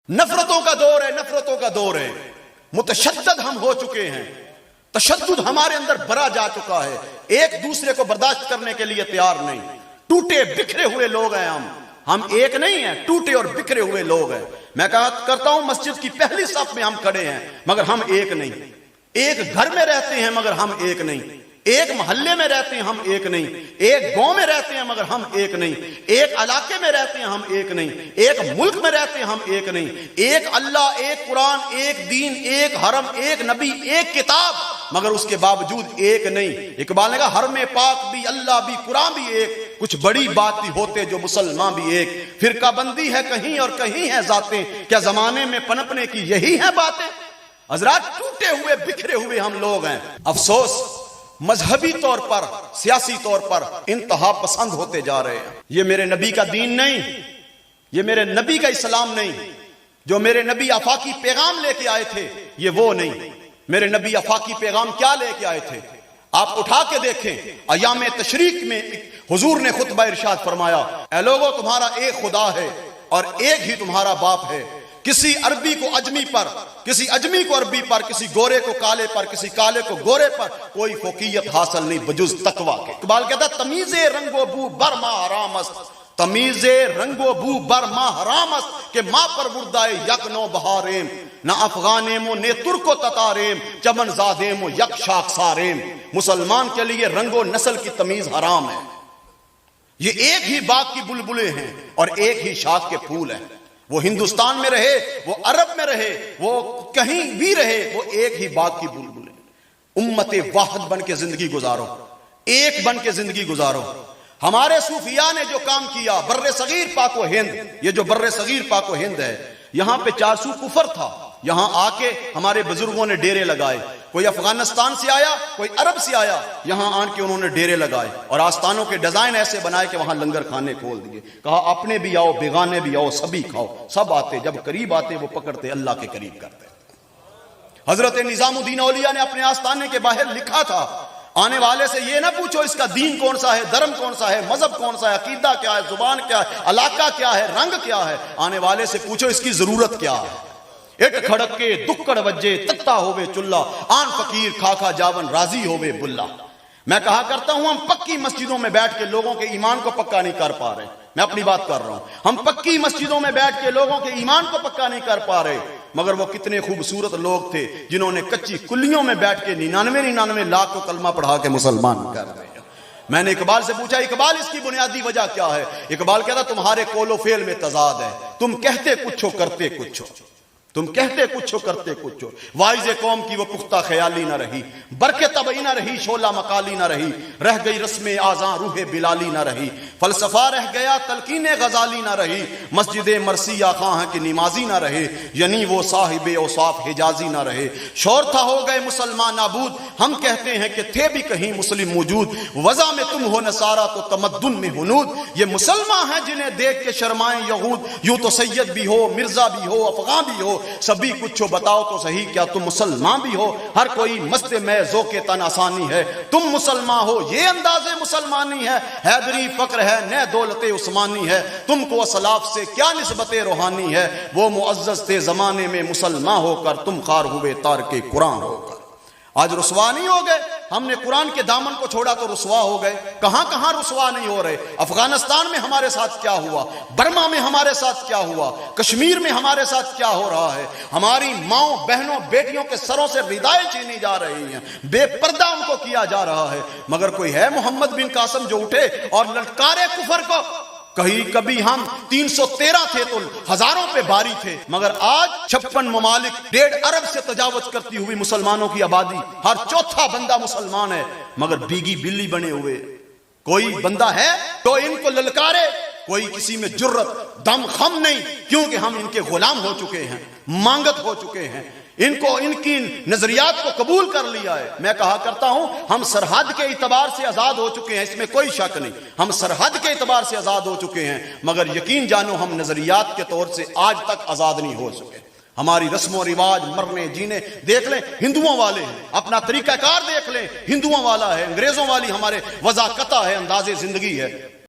نفرتوں کا دور ہے، نفرتوں کا دور ہے، متشدد ہم ہو چکے ہیں، تشدد ہمارے اندر بھرا جا چکا ہے، ایک دوسرے کو برداشت کرنے کے لیے تیار نہیں، ٹوٹے بکھرے ہوئے لوگ ہیں ہم ایک نہیں ہیں، ٹوٹے اور بکھرے ہوئے لوگ ہیں۔ میں کہا کرتا ہوں مسجد کی پہلی صف میں ہم کھڑے ہیں مگر ہم ایک نہیں، ایک گھر میں رہتے ہیں مگر ہم ایک نہیں، ایک محلے میں رہتے ہیں ہم ایک نہیں، ایک گاؤں میں رہتے ہیں مگر ہم ایک نہیں، ایک علاقے میں رہتے ہیں ہم ایک نہیں، ایک ملک میں رہتے ہیں ہم ایک نہیں، ایک اللہ، ایک قرآن، ایک دین، ایک حرم، ایک نبی، ایک کتاب، مگر اس کے باوجود ایک نہیں۔ اقبال نے کہا حرم پاک بھی، اللہ بھی، قرآن بھی ایک، کچھ بڑی بات بھی ہوتے جو مسلمان بھی ایک، فرقہ بندی ہے کہیں اور کہیں ہے ذاتیں، کیا زمانے میں پنپنے کی یہی ہیں باتیں؟ حضرات ٹوٹے ہوئے بکھرے ہوئے ہم لوگ ہیں۔ افسوس مذہبی طور پر، سیاسی طور پر انتہا پسند ہوتے جا رہے ہیں۔ یہ میرے نبی کا دین نہیں، یہ میرے نبی کا اسلام نہیں، جو میرے نبی آفاقی پیغام لے کے آئے تھے یہ وہ نہیں۔ میرے نبی آفاقی پیغام کیا لے کے آئے تھے؟ آپ اٹھا کے دیکھیں، ایام تشریق میں حضور نے خطبہ ارشاد فرمایا، اے لوگو تمہارا ایک خدا ہے اور ایک ہی تمہارا باپ ہے۔ کسی عربی کو اجمی پر، کسی اجمی کو عربی پر، کسی گورے کو کالے پر، کسی کالے کو گورے پر کوئی فوقیت حاصل نہیں بجز تقویٰ کے۔ اقبال کہتا ہے تمیز رنگ و بو بر ما حرام است، تمیز رنگ و بو بر ما حرام است کہ ماں پر بردائے یک نو بہاریم، نہ افغانیم و نہ ترک و تتاریم، چمن زادیم و یک شاخ ساریم۔ مسلمان کے لیے رنگ و نسل کی تمیز حرام ہے۔ یہ ایک ہی باغ کی بلبلیں ہیں اور ایک ہی شاخ کے پھول ہیں۔ وہ ہندوستان میں رہے، وہ عرب میں رہے، وہ کہیں بھی رہے، وہ ایک ہی باغ کی بلبلیں۔ امت واحد بن کے زندگی گزارو، ایک بن کے زندگی گزارو۔ ہمارے صوفیاء نے جو کام کیا بر صغیر پاک و ہند، یہ جو بر صغیر پاک و ہند ہے، یہاں پہ 400 کفر تھا، یہاں آ کے ہمارے بزرگوں نے ڈیرے لگائے، کوئی افغانستان سے آیا، کوئی عرب سے آیا، یہاں آن کے انہوں نے ڈیرے لگائے اور آستانوں کے ڈیزائن ایسے بنائے کہ وہاں لنگر کھانے کھول دیے، کہا اپنے بھی آؤ، بیگانے بھی آؤ، سبھی کھاؤ۔ سب آتے، جب قریب آتے وہ پکڑتے، اللہ کے قریب کرتے۔ حضرت نظام الدین اولیاء نے اپنے آستانے کے باہر لکھا تھا، آنے والے سے یہ نہ پوچھو اس کا دین کون سا ہے، دھرم کون سا ہے، مذہب کون سا ہے، عقیدہ کیا ہے، زبان کیا ہے، علاقہ کیا ہے، رنگ کیا ہے، آنے والے سے پوچھو اس کی ضرورت کیا ہے۔ اٹ کھڑک کے دکڑ وجے تتا ہوئے چلا، آن فقیر کھا کھا جاون راضی ہوئے بلا۔ میں کہا کرتا ہوں ہم پکی مسجدوں میں بیٹھ کے لوگوں کے ایمان کو پکا نہیں کر پا رہے، میں اپنی بات کر رہا ہوں، ہم پکی مسجدوں میں بیٹھ کے لوگوں کے ایمان کو پکا نہیں کر پا رہے، مگر وہ کتنے خوبصورت لوگ تھے جنہوں نے کچی کلیوں میں بیٹھ کے 99 لاکھ کو کلمہ پڑھا کے مسلمان کر دیا۔ میں نے اقبال سے پوچھا اقبال اس کی بنیادی وجہ کیا ہے؟ اقبال کہتا تمہارے قول و فعل میں تضاد ہے، تم کہتے کچھ ہو کرتے کچھ ہو، تم کہتے کچھ ہو کرتے کچھ ہو۔ واعظ قوم کی وہ پختہ خیالی نہ رہی، برق طبعی نہ رہی، شعلہ مقالی نہ رہی، رہ گئی رسم آذاں روح بلالی نہ رہی، فلسفہ رہ گیا تلقین غزالی نہ رہی، مسجد مرثیہ خواہاں کی نمازی نہ رہے، یعنی وہ صاحب اوصاف حجازی نہ رہے۔ شور تھا ہو گئے مسلمان نابود، ہم کہتے ہیں کہ تھے بھی کہیں مسلم موجود، وضع میں تم ہو نصارہ تو تمدن میں ہنود، یہ مسلمان ہیں جنہیں دیکھ کے شرمائیں یہود، یوں تو سید بھی ہو، مرزا بھی ہو، افغان بھی ہو، سبھی کچھ ہو بتاؤ تو صحیح کیا تم مسلمان بھی ہو، ہر کوئی مست میں ذوق تن آسانی ہے، تم مسلمان ہو یہ انداز مسلمانی ہے، حیدری فقر ہے نہ دولت عثمانی ہے، تم کو اسلاف سے کیا نسبت روحانی ہے، وہ معزز تھے زمانے میں مسلمان ہو کر، تم خار ہوئے تارک قرآن ہو کر۔ آج رسوا نہیں ہو گئے، ہم نے قرآن کے دامن کو چھوڑا تو رسوا ہو گئے۔ کہاں کہاں رسوا نہیں ہو رہے؟ افغانستان میں ہمارے ساتھ کیا ہوا، برما میں ہمارے ساتھ کیا ہوا، کشمیر میں ہمارے ساتھ کیا ہو رہا ہے، ہماری ماؤں بہنوں بیٹیوں کے سروں سے ردائیں چھینی جا رہی ہیں، بے پردہ ان کو کیا جا رہا ہے، مگر کوئی ہے محمد بن قاسم جو اٹھے اور للکارے کفر کو؟ کبھی ہم 313 تھے تو ہزاروں پہ باری تھے، مگر آج 56 ممالک 1.5 ارب سے تجاوز کرتی ہوئی مسلمانوں کی آبادی، ہر چوتھا بندہ مسلمان ہے، مگر بیگی بلی بنے ہوئے کوئی بندہ ہے تو ان کو للکارے؟ کوئی کسی میں جرت دم خم نہیں، کیونکہ ہم ان کے غلام ہو چکے ہیں، مانگت ہو چکے ہیں، ان کی نظریات کو قبول کر لیا ہے۔ میں کہا کرتا ہوں ہم سرحد کے اعتبار سے آزاد ہو چکے ہیں، اس میں کوئی شک نہیں، ہم سرحد کے اعتبار سے آزاد ہو چکے ہیں، مگر یقین جانو ہم نظریات کے طور سے آج تک آزاد نہیں ہو سکے۔ ہماری رسم و رواج، مرنے جینے دیکھ لیں ہندوؤں والے ہیں، اپنا طریقہ کار دیکھ لیں ہندوؤں والا ہے، انگریزوں والی ہمارے وضع قطع ہے، انداز زندگی ہے۔